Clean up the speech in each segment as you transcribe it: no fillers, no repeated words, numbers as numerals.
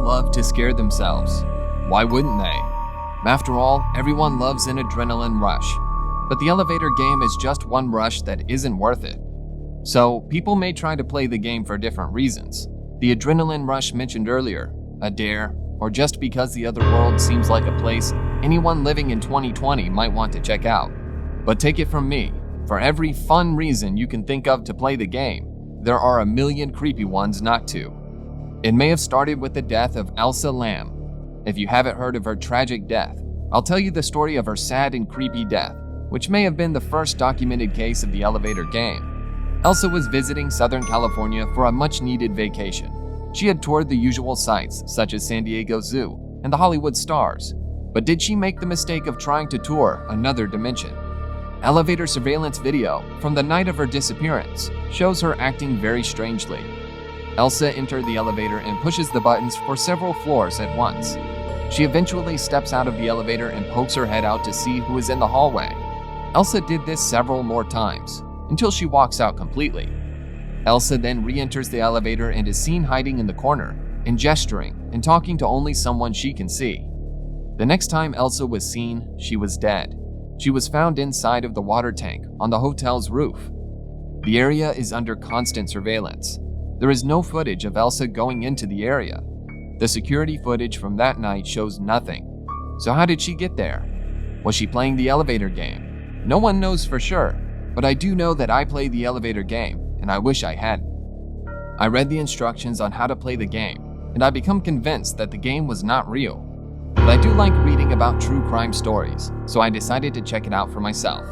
love to scare themselves. Why wouldn't they? After all, everyone loves an adrenaline rush. But the elevator game is just one rush that isn't worth it. So, people may try to play the game for different reasons. The adrenaline rush mentioned earlier, a dare, or just because the other world seems like a place anyone living in 2020 might want to check out. But take it from me, for every fun reason you can think of to play the game, there are a million creepy ones not to. It may have started with the death of Elsa Lam. If you haven't heard of her tragic death, I'll tell you the story of her sad and creepy death, which may have been the first documented case of the elevator game. Elsa was visiting Southern California for a much-needed vacation. She had toured the usual sites, such as San Diego Zoo and the Hollywood Stars. But did she make the mistake of trying to tour another dimension? Elevator surveillance video from the night of her disappearance shows her acting very strangely. Elsa entered the elevator and pushes the buttons for several floors at once. She eventually steps out of the elevator and pokes her head out to see who is in the hallway. Elsa did this several more times, until she walks out completely. Elsa then re-enters the elevator and is seen hiding in the corner, and gesturing and talking to only someone she can see. The next time Elsa was seen, she was dead. She was found inside of the water tank on the hotel's roof. The area is under constant surveillance. There is no footage of Elsa going into the area. The security footage from that night shows nothing. So how did she get there? Was she playing the elevator game? No one knows for sure, but I do know that I play the elevator game, and I wish I hadn't. I read the instructions on how to play the game, and I become convinced that the game was not real. But I do like reading about true crime stories, so I decided to check it out for myself.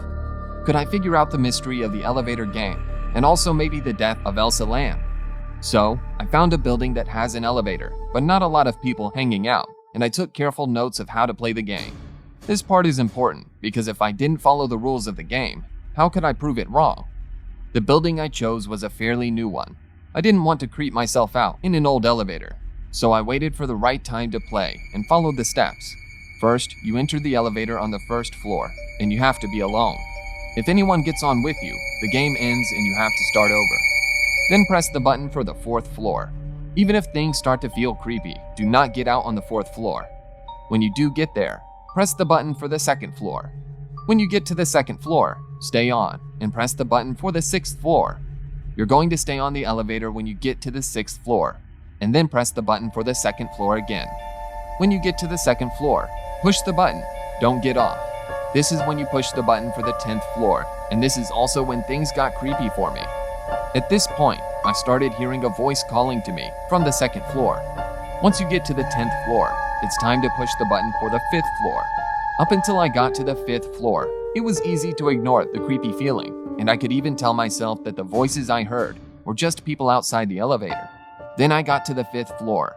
Could I figure out the mystery of the elevator game, and also maybe the death of Elsa Lam? So, I found a building that has an elevator, but not a lot of people hanging out, and I took careful notes of how to play the game. This part is important, because if I didn't follow the rules of the game, how could I prove it wrong? The building I chose was a fairly new one. I didn't want to creep myself out in an old elevator, so I waited for the right time to play and followed the steps. First, you enter the elevator on the first floor, and you have to be alone. If anyone gets on with you, the game ends and you have to start over. Then press the button for the fourth floor. Even if things start to feel creepy, do not get out on the fourth floor. When you do get there, press the button for the second floor. When you get to the second floor, stay on and press the button for the sixth floor. You're going to stay on the elevator when you get to the sixth floor, and then press the button for the second floor again. When you get to the second floor, push the button, don't get off. This is when you push the button for the 10th floor, and this is also when things got creepy for me. At this point, I started hearing a voice calling to me from the second floor. Once you get to the 10th floor, it's time to push the button for the 5th floor. Up until I got to the 5th floor, it was easy to ignore the creepy feeling, and I could even tell myself that the voices I heard were just people outside the elevator. Then I got to the 5th floor.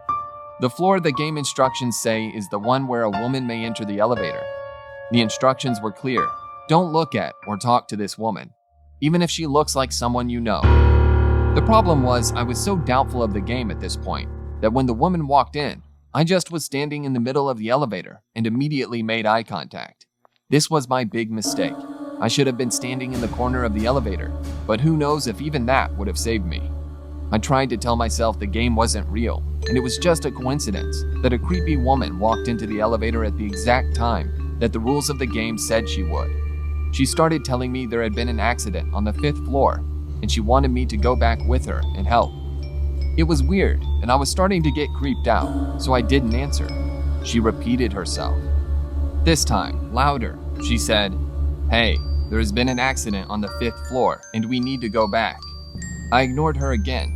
The floor the game instructions say is the one where a woman may enter the elevator. The instructions were clear. Don't look at or talk to this woman, even if she looks like someone you know. The problem was I was so doubtful of the game at this point that when the woman walked in, I just was standing in the middle of the elevator and immediately made eye contact. This was my big mistake. I should have been standing in the corner of the elevator, but who knows if even that would have saved me. I tried to tell myself the game wasn't real, and it was just a coincidence that a creepy woman walked into the elevator at the exact time that the rules of the game said she would. She started telling me there had been an accident on the 5th floor, and she wanted me to go back with her and help. It was weird, and I was starting to get creeped out, so I didn't answer. She repeated herself. This time, louder, she said, "Hey, there has been an accident on the 5th floor, and we need to go back." I ignored her again.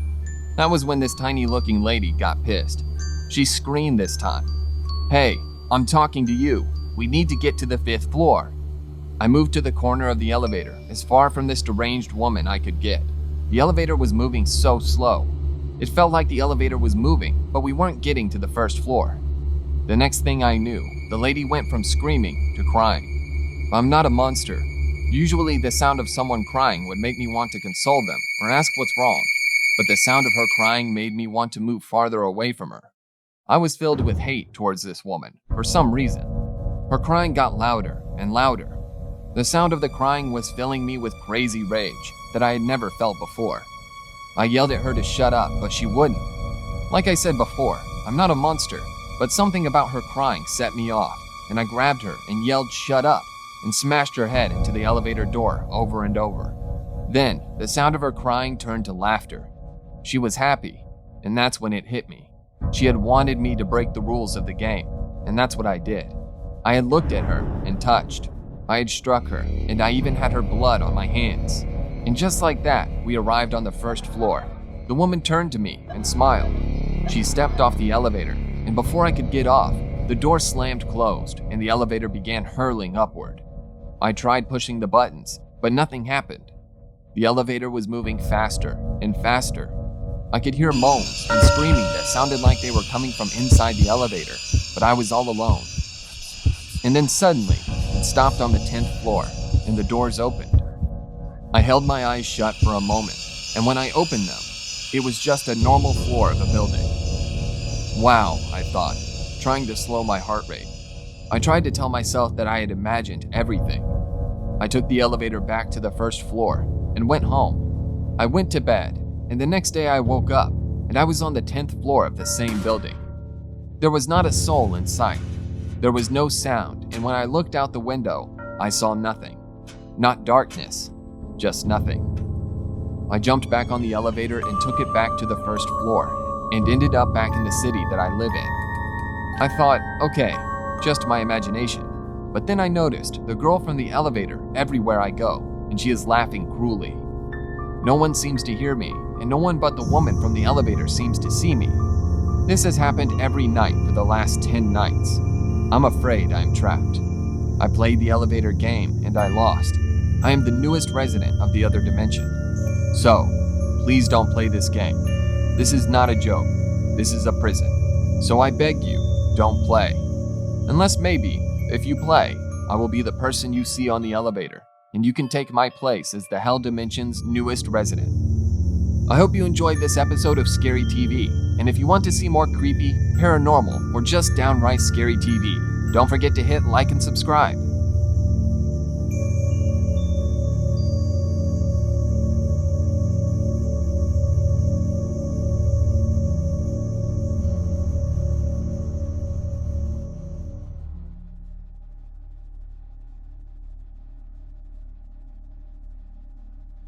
That was when this tiny-looking lady got pissed. She screamed this time. "Hey, I'm talking to you. We need to get to the 5th floor." I moved to the corner of the elevator, as far from this deranged woman I could get. The elevator was moving so slow. It felt like the elevator was moving, but we weren't getting to the first floor. The next thing I knew, the lady went from screaming to crying. I'm not a monster. Usually the sound of someone crying would make me want to console them or ask what's wrong, but the sound of her crying made me want to move farther away from her. I was filled with hate towards this woman, for some reason. Her crying got louder and louder. The sound of the crying was filling me with crazy rage that I had never felt before. I yelled at her to shut up, but she wouldn't. Like I said before, I'm not a monster, but something about her crying set me off, and I grabbed her and yelled, "Shut up," and smashed her head into the elevator door over and over. Then, the sound of her crying turned to laughter. She was happy, and that's when it hit me. She had wanted me to break the rules of the game, and that's what I did. I had looked at her and touched. I had struck her, and I even had her blood on my hands. And just like that, we arrived on the first floor. The woman turned to me and smiled. She stepped off the elevator, and before I could get off, the door slammed closed and the elevator began hurling upward. I tried pushing the buttons, but nothing happened. The elevator was moving faster and faster. I could hear moans and screaming that sounded like they were coming from inside the elevator, but I was all alone. And then suddenly, it stopped on the 10th floor, and the doors opened. I held my eyes shut for a moment, and when I opened them, it was just a normal floor of a building. Wow, I thought, trying to slow my heart rate. I tried to tell myself that I had imagined everything. I took the elevator back to the first floor and went home. I went to bed, and the next day I woke up, and I was on the 10th floor of the same building. There was not a soul in sight. There was no sound, and when I looked out the window, I saw nothing. Not darkness, just nothing. I jumped back on the elevator and took it back to the first floor, and ended up back in the city that I live in. I thought, okay, just my imagination. But then I noticed the girl from the elevator everywhere I go, and she is laughing cruelly. No one seems to hear me, and no one but the woman from the elevator seems to see me. This has happened every night for the last 10 nights. I'm afraid I'm trapped. I played the elevator game and I lost. I am the newest resident of the other dimension. So, please don't play this game. This is not a joke. This is a prison. So I beg you, don't play. Unless maybe, if you play, I will be the person you see on the elevator, and you can take my place as the Hell Dimension's newest resident. I hope you enjoyed this episode of Scary TV, and if you want to see more creepy, paranormal, or just downright scary TV, don't forget to hit like and subscribe.